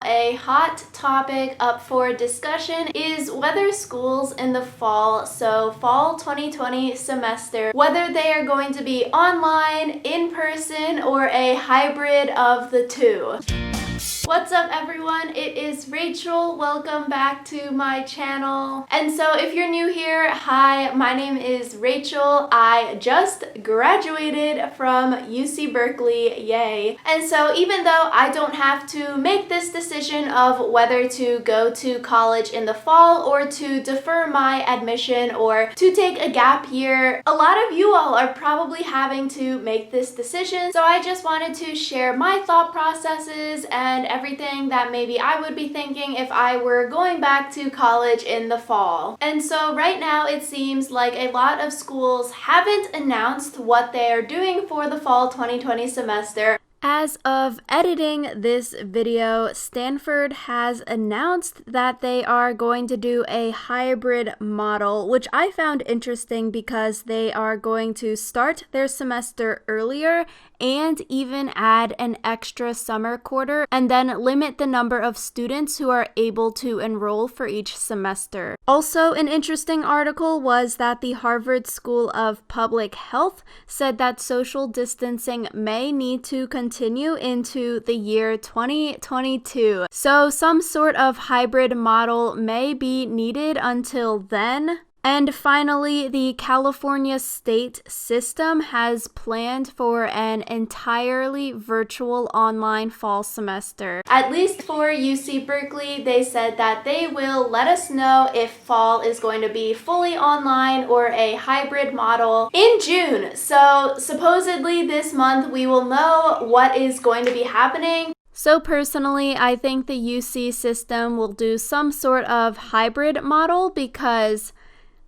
a hot topic up for discussion is whether schools in the fall, so fall 2020 semester, whether they are going to be online, in person, or a hybrid of the two. What's up everyone, it is Rachel. Welcome back to my channel. And so if you're new here, hi, my name is Rachel. I just graduated from UC Berkeley, yay. And so even though I don't have to make this decision of whether to go to college in the fall or to defer my admission or to take a gap year, a lot of you all are probably having to make this decision. So I just wanted to share my thought processes and everything that maybe I would be thinking if I were going back to college in the fall. And so right now it seems like a lot of schools haven't announced what they are doing for the fall 2020 semester. As of editing this video, Stanford has announced that they are going to do a hybrid model, which I found interesting because they are going to start their semester earlier and even add an extra summer quarter and then limit the number of students who are able to enroll for each semester. Also, an interesting article was that the Harvard School of Public Health said that social distancing may need to continue into the year 2022. So some sort of hybrid model may be needed until then. And finally, the California state system has planned for an entirely virtual online fall semester. At least for UC Berkeley, they said that they will let us know if fall is going to be fully online or a hybrid model in June. So supposedly this month we will know what is going to be happening. So personally, I think the UC system will do some sort of hybrid model because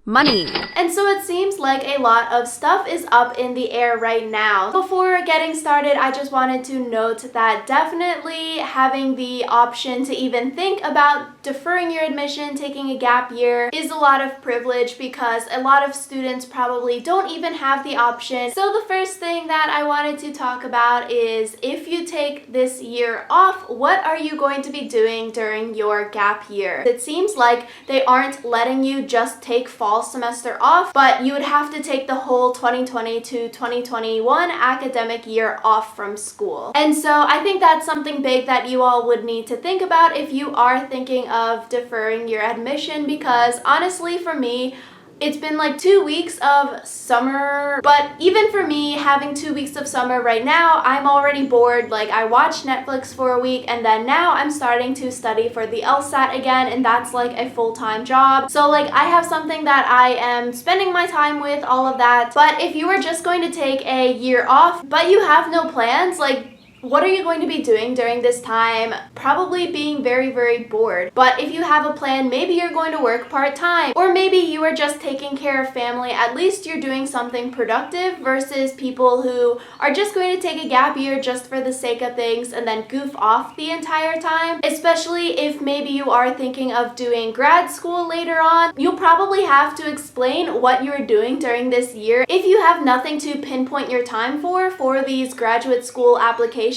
money. And so it seems like a lot of stuff is up in the air right now. Before getting started, I just wanted to note that definitely having the option to even think about deferring your admission, taking a gap year, is a lot of privilege because a lot of students probably don't even have the option. So the first thing that I wanted to talk about is if you take this year off, what are you going to be doing during your gap year? It seems like they aren't letting you just take fall semester off, but you would have to take the whole 2020 to 2021 academic year off from school. And so I think that's something big that you all would need to think about if you are thinking of deferring your admission, because honestly for me, it's been like 2 weeks of summer, but even for me, having 2 weeks of summer right now, I'm already bored. Like I watched Netflix for a week and then now I'm starting to study for the LSAT again, and that's like a full-time job. So like I have something that I am spending my time with, all of that. But if you were just going to take a year off, but you have no plans, like what are you going to be doing during this time? Probably being very, very bored. But if you have a plan, maybe you're going to work part-time, or maybe you are just taking care of family. At least you're doing something productive versus people who are just going to take a gap year just for the sake of things and then goof off the entire time. Especially if maybe you are thinking of doing grad school later on, you'll probably have to explain what you're doing during this year. If you have nothing to pinpoint your time for these graduate school applications,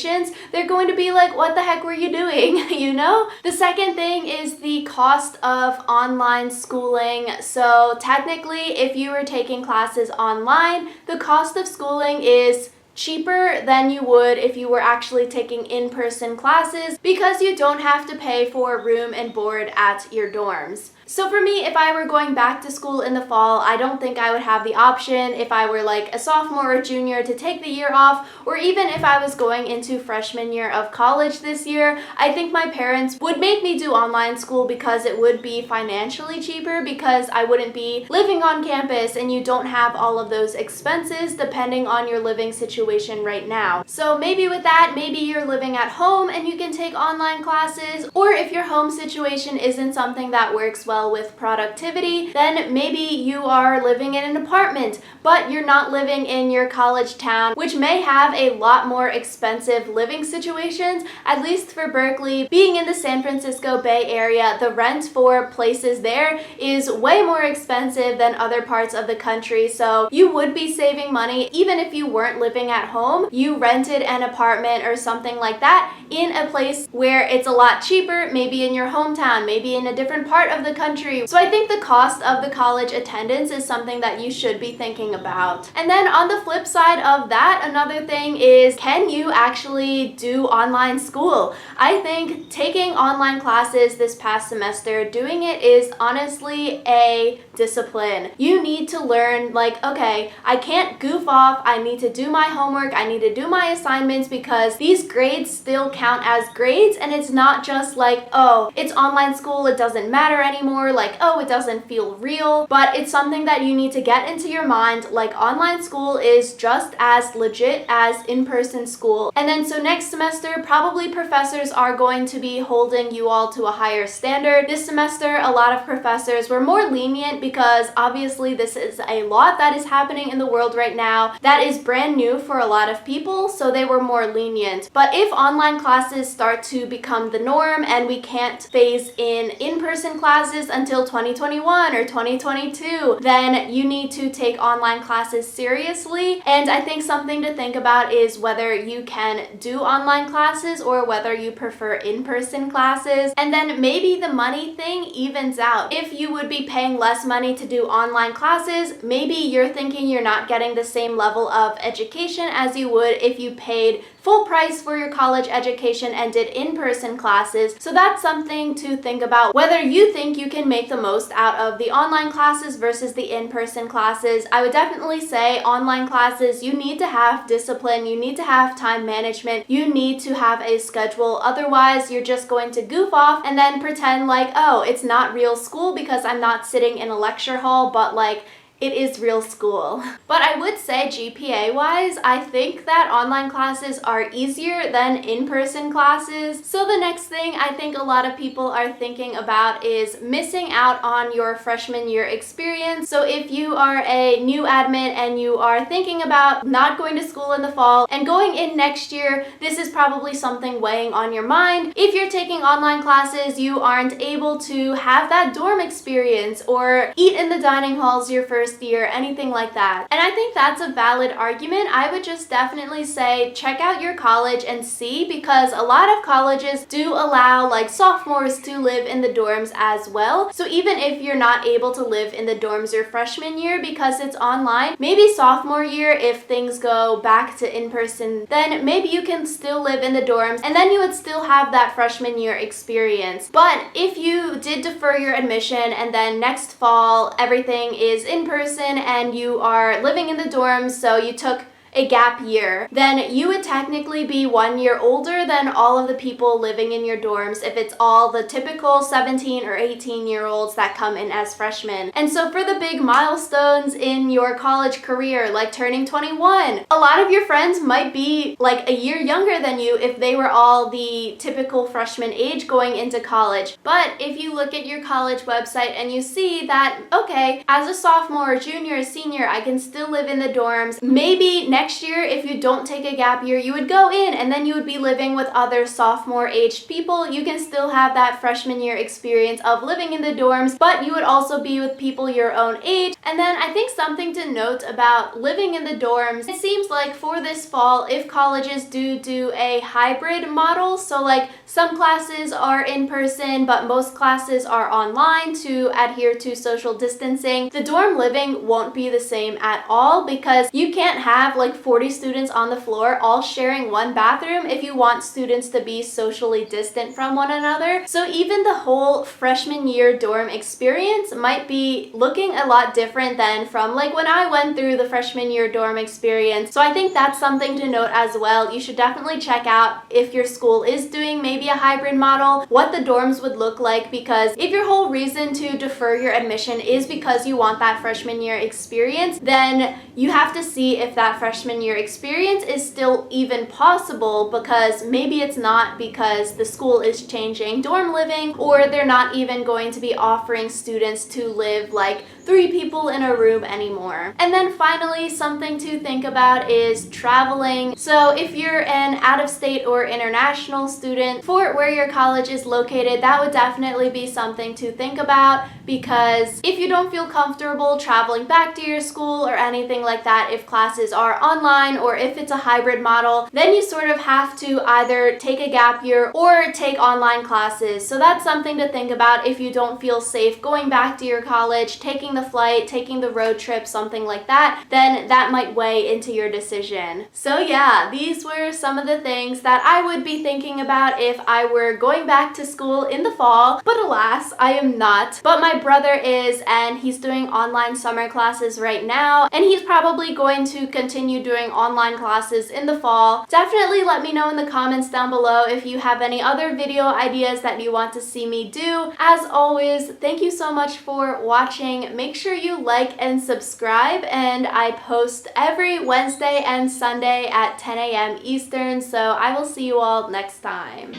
they're going to be like, what the heck were you doing? You know? The second thing is the cost of online schooling. So technically, if you were taking classes online, the cost of schooling is cheaper than you would if you were actually taking in-person classes because you don't have to pay for room and board at your dorms. So for me, if I were going back to school in the fall, I don't think I would have the option if I were like a sophomore or junior to take the year off, or even if I was going into freshman year of college this year. I think my parents would make me do online school because it would be financially cheaper, because I wouldn't be living on campus and you don't have all of those expenses depending on your living situation right now. So maybe with that, maybe you're living at home and you can take online classes, or if your home situation isn't something that works well well with productivity, then maybe you are living in an apartment, but you're not living in your college town, which may have a lot more expensive living situations. At least for Berkeley, being in the San Francisco Bay Area, the rent for places there is way more expensive than other parts of the country, so you would be saving money even if you weren't living at home. You rented an apartment or something like that in a place where it's a lot cheaper, maybe in your hometown, maybe in a different part of the country. So I think the cost of the college attendance is something that you should be thinking about. And then on the flip side of that, another thing is, can you actually do online school? I think taking online classes this past semester, doing it is honestly a discipline. You need to learn, like, okay, I can't goof off, I need to do my homework, I need to do my assignments, because these grades still count as grades, and it's not just like, oh, it's online school, it doesn't matter anymore, like, oh, it doesn't feel real, but it's something that you need to get into your mind, like online school is just as legit as in-person school. And then so next semester, probably professors are going to be holding you all to a higher standard. This semester, a lot of professors were more lenient because obviously this is a lot that is happening in the world right now that is brand new for a lot of people, so they were more lenient. But if online classes start to become the norm and we can't phase in-person classes until 2021 or 2022, then you need to take online classes seriously. And I think something to think about is whether you can do online classes or whether you prefer in-person classes. And then maybe the money thing evens out. If you would be paying less money to do online classes, maybe you're thinking you're not getting the same level of education as you would if you paid full price for your college education and did in-person classes. So that's something to think about, whether you think you can make the most out of the online classes versus the in-person classes. I would definitely say online classes, you need to have discipline, you need to have time management, you need to have a schedule. Otherwise, you're just going to goof off and then pretend like, oh, it's not real school because I'm not sitting in a lecture hall, but like, it is real school. But I would say GPA-wise, I think that online classes are easier than in-person classes. So the next thing I think a lot of people are thinking about is missing out on your freshman year experience. So if you are a new admit and you are thinking about not going to school in the fall and going in next year, this is probably something weighing on your mind. If you're taking online classes, you aren't able to have that dorm experience or eat in the dining halls your first year, anything like that. And I think that's a valid argument. I would just definitely say check out your college and see, because a lot of colleges do allow like sophomores to live in the dorms as well. So even if you're not able to live in the dorms your freshman year because it's online, maybe sophomore year, if things go back to in-person, then maybe you can still live in the dorms and then you would still have that freshman year experience. But if you did defer your admission and then next fall everything is in person and you are living in the dorms, so you took a gap year, then you would technically be 1 year older than all of the people living in your dorms if it's all the typical 17 or 18-year-olds that come in as freshmen. And so for the big milestones in your college career, like turning 21, a lot of your friends might be like a year younger than you if they were all the typical freshman age going into college. But if you look at your college website and you see that, okay, as a sophomore, junior, senior, I can still live in the dorms, maybe next year, if you don't take a gap year, you would go in and then you would be living with other sophomore aged people. You can still have that freshman year experience of living in the dorms, but you would also be with people your own age. And then I think something to note about living in the dorms, it seems like for this fall, if colleges do a hybrid model, so like some classes are in person, but most classes are online to adhere to social distancing, the dorm living won't be the same at all, because you can't have like 40 students on the floor all sharing one bathroom if you want students to be socially distant from one another. So even the whole freshman year dorm experience might be looking a lot different than from like when I went through the freshman year dorm experience. So I think that's something to note as well. You should definitely check out if your school is doing maybe a hybrid model, what the dorms would look like, because if your whole reason to defer your admission is because you want that freshman year experience, then you have to see if that freshman freshman year experience is still even possible, because maybe it's not, because the school is changing dorm living, or they're not even going to be offering students to live like 3 people in a room anymore. And then finally, something to think about is traveling. So if you're an out-of-state or international student, for where your college is located, that would definitely be something to think about, because if you don't feel comfortable traveling back to your school or anything like that, if classes are online or if it's a hybrid model, then you sort of have to either take a gap year or take online classes. So that's something to think about if you don't feel safe going back to your college, taking the flight, taking the road trip, something like that, then that might weigh into your decision. So yeah, these were some of the things that I would be thinking about if I were going back to school in the fall, but alas, I am not. But my brother is, and he's doing online summer classes right now, and he's probably going to continue doing online classes in the fall. Definitely let me know in the comments down below if you have any other video ideas that you want to see me do. As always, thank you so much for watching. Make sure you like and subscribe, and I post every Wednesday and Sunday at 10 a.m. Eastern, so I will see you all next time.